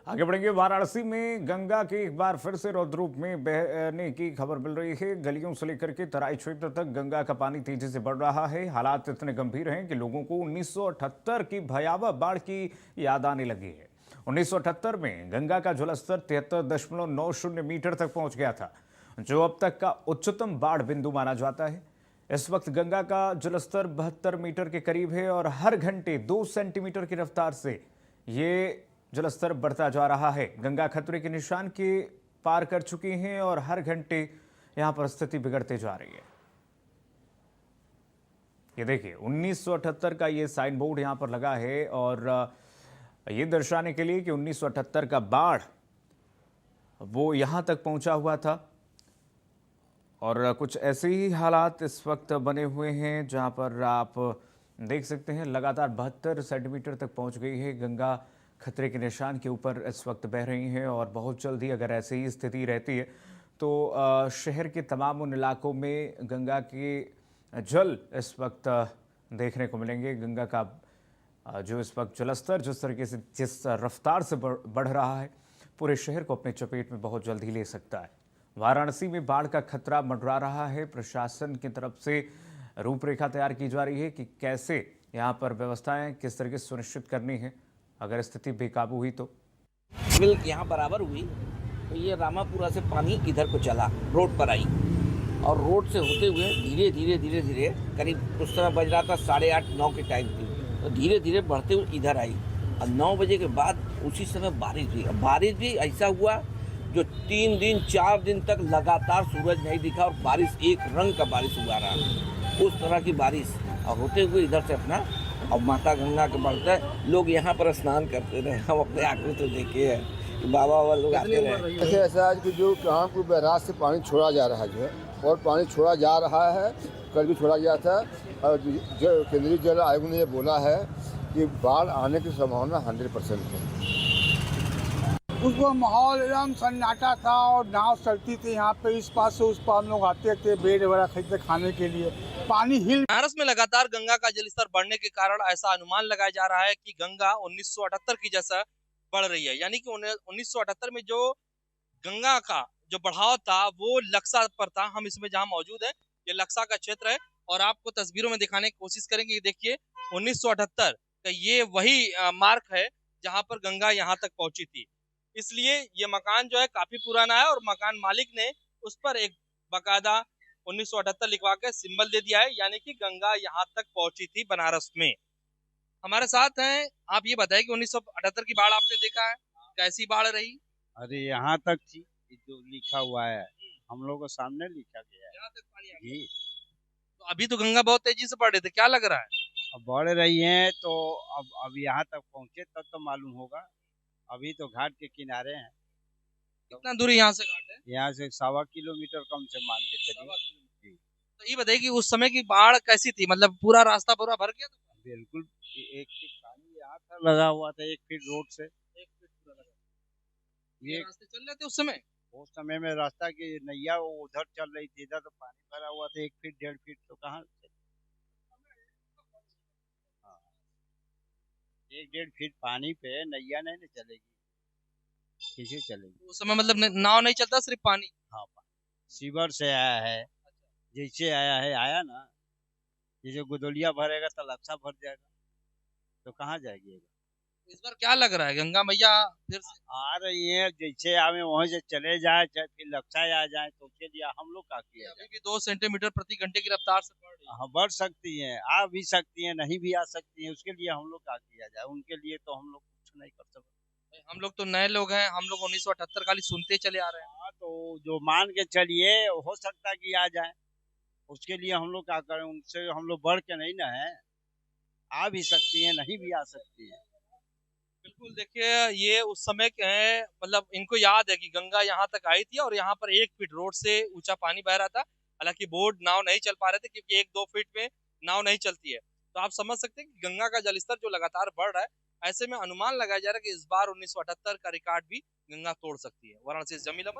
आगे बढ़ेंगे। वाराणसी में गंगा की एक बार फिर से रौद्र रूप में बहने की खबर मिल रही है। गलियों से लेकर के तराई क्षेत्र तक गंगा का पानी तेजी से बढ़ रहा है। हालात इतने गंभीर हैं कि लोगों को 1978 की भयावह बाढ़ की याद आने लगी है। 1978 में गंगा का जलस्तर 73.90 मीटर तक पहुंच गया था, जो अब तक का उच्चतम बाढ़ बिंदु माना जाता है। इस वक्त गंगा का जलस्तर 72 मीटर के करीब है और हर घंटे 2 सेंटीमीटर की रफ्तार से ये जलस्तर बढ़ता जा रहा है। गंगा खतरे के निशान के पार कर चुकी हैं और हर घंटे यहां पर स्थिति बिगड़ते जा रही है। ये देखिए 1978 का ये साइन बोर्ड यहां पर लगा है और ये दर्शाने के लिए कि 1978 का बाढ़ वो यहां तक पहुंचा हुआ था। और कुछ ऐसे ही हालात इस वक्त बने हुए हैं जहां पर आप देख सकते हैं लगातार 72 सेंटीमीटर तक पहुंच गई है। गंगा खतरे के निशान के ऊपर इस वक्त बह रही हैं और बहुत जल्द ही अगर ऐसे ही स्थिति रहती है तो शहर के तमाम उन इलाकों में गंगा के जल इस वक्त देखने को मिलेंगे। गंगा का जो इस वक्त जलस्तर जिस तरीके से जिस रफ्तार से बढ़ रहा है, पूरे शहर को अपने चपेट में बहुत जल्द ही ले सकता है। वाराणसी में बाढ़ का खतरा मंडरा रहा है। प्रशासन की तरफ से रूपरेखा तैयार की जा रही है कि कैसे यहाँ पर व्यवस्थाएं किस तरीके से सुनिश्चित करनी है अगर स्थिति बेकाबू हुई तो। सिविल यहाँ बराबर हुई तो ये रामापुरा से पानी इधर को चला, रोड पर आई और रोड से होते हुए धीरे धीरे धीरे धीरे करीब उस समय बज रहा था 8:30-9 के टाइम थी, तो धीरे धीरे बढ़ते हुए इधर आई और 9 बजे के बाद उसी समय बारिश हुई। बारिश भी ऐसा हुआ जो 3 दिन 4 दिन तक लगातार सूरज नहीं दिखा और बारिश एक रंग का बारिश हुआ रहा, उस तरह की बारिश। और होते हुए इधर से अपना और माता गंगा के बढ़ते लोग यहाँ पर स्नान करते रहे। हम अपने आंखों तो देखे हैं कि बाबा बाबा लोग आते रहे। ऐसे ऐसा है कि जो कहाँ को बैराज से पानी छोड़ा जा रहा है जो है, और पानी छोड़ा जा रहा है, कल भी छोड़ा गया था। और जो केंद्रीय जल आयोग ने ये बोला है कि बाढ़ आने की संभावना 100% है। उसको माहौल एकदम सन्नाटा था और नाव चलती थी यहाँ पे, इस पास से उस पार हम लोग आते थे ब्रेड वगैरह खरीदते खाने के लिए। पानी हिल बनारस में लगातार गंगा का जलस्तर बढ़ने के कारण ऐसा अनुमान लगाया जा रहा है कि गंगा 1978 की जैसा बढ़ रही है। यानी कि 1978 में जो गंगा का जो बढ़ाव था वो लक्सा पर था। हम इसमें जहां मौजूद है, ये लक्सा का क्षेत्र है और आपको तस्वीरों में दिखाने की कोशिश करेंगे। ये देखिए 1978 का ये वही मार्क है जहां पर गंगा यहाँ तक पहुंची थी। इसलिए ये मकान जो है काफी पुराना है और मकान मालिक ने उस पर एक बकायदा 1978 लिखवा के सिंबल दे दिया है, यानी कि गंगा यहाँ तक पहुंची थी बनारस में। हमारे साथ हैं, आप ये बताएं कि 1978 की बाढ़ आपने देखा है, कैसी बाढ़ रही? अरे यहाँ तक थी, ये जो लिखा हुआ है हम लोग को सामने लिखा गया है। यहाँ तक पानी आ गया। जी, तो अभी तो गंगा बहुत तेजी से बढ़ रही थी, क्या लग रहा है? अब बढ़ रही हैं तो अब यहाँ तक पहुँचे तब तो मालूम होगा। अभी तो घाट के किनारे हैं। कितना दूरी यहाँ से घाट है? यहाँ से 1.25 किलोमीटर कम से मान के चलिए। जी, तो ये बताइए कि उस समय की बाढ़ कैसी थी, मतलब पूरा रास्ता पूरा भर गया था? बिल्कुल 1 फीट पानी यहाँ था, लगा हुआ था 1 फीट रोड से। 1 फीट पूरा लगा। ये ये रास्ते चल रहे थे उस समय? उस समय में रास्ता की नैया वो उधर चल रही थी, इधर तो पानी भरा हुआ था 1 फीट 1.5 फीट, तो कहाँ से? हाँ, 1-1.5 फीट पानी पे नैया नहीं ना चलेगी, कैसे चलेगी? उस समय मतलब नाव नहीं चलता, सिर्फ पानी? हाँ, सीवर से आया है, जैसे आया है आया ना, जैसे गोदलिया भरेगा तो लक्सा भर जाएगा, तो कहाँ जाएगी? इस बार क्या लग रहा है, गंगा मैया फिर से आ रही है, जैसे आवे वहीं से चले जाए, चाहे फिर लक्सा आ जाए, तो उसके लिए हम लोग का किया अभी जाए? भी 2 सेंटीमीटर प्रति घंटे की रफ्तार से बढ़ रही है। हाँ, बढ़ सकती हैं, आ भी सकती हैं, नहीं भी आ सकती हैं, उसके लिए हम लोग का किया जाए? उनके लिए तो हम लोग कुछ नहीं कर सकते। हम लोग तो नए लोग हैं, हम लोग 1978 खाली सुनते चले आ रहे हैं। हाँ, तो जो मान के चलिए हो सकता है कि आ जाए, उसके लिए हम लोग क्या करें? उनसे हम लोग बढ़ के नहीं ना है, आ भी सकती हैं, नहीं भी आ सकती हैं। बिल्कुल, देखिए ये उस समय के हैं, मतलब इनको याद है कि गंगा यहाँ तक आई थी और यहाँ पर 1 फीट रोड से ऊंचा पानी बह रहा था। हालांकि बोट नाव नहीं चल पा रहे थे क्योंकि 1-2 फीट में नाव नहीं चलती है। तो आप समझ सकते हैं कि गंगा का जलस्तर जो लगातार बढ़ रहा है, ऐसे में अनुमान लगाया जा रहा है कि इस बार 1978 का रिकॉर्ड भी गंगा तोड़ सकती है। वाराणसी से जमील अहमद।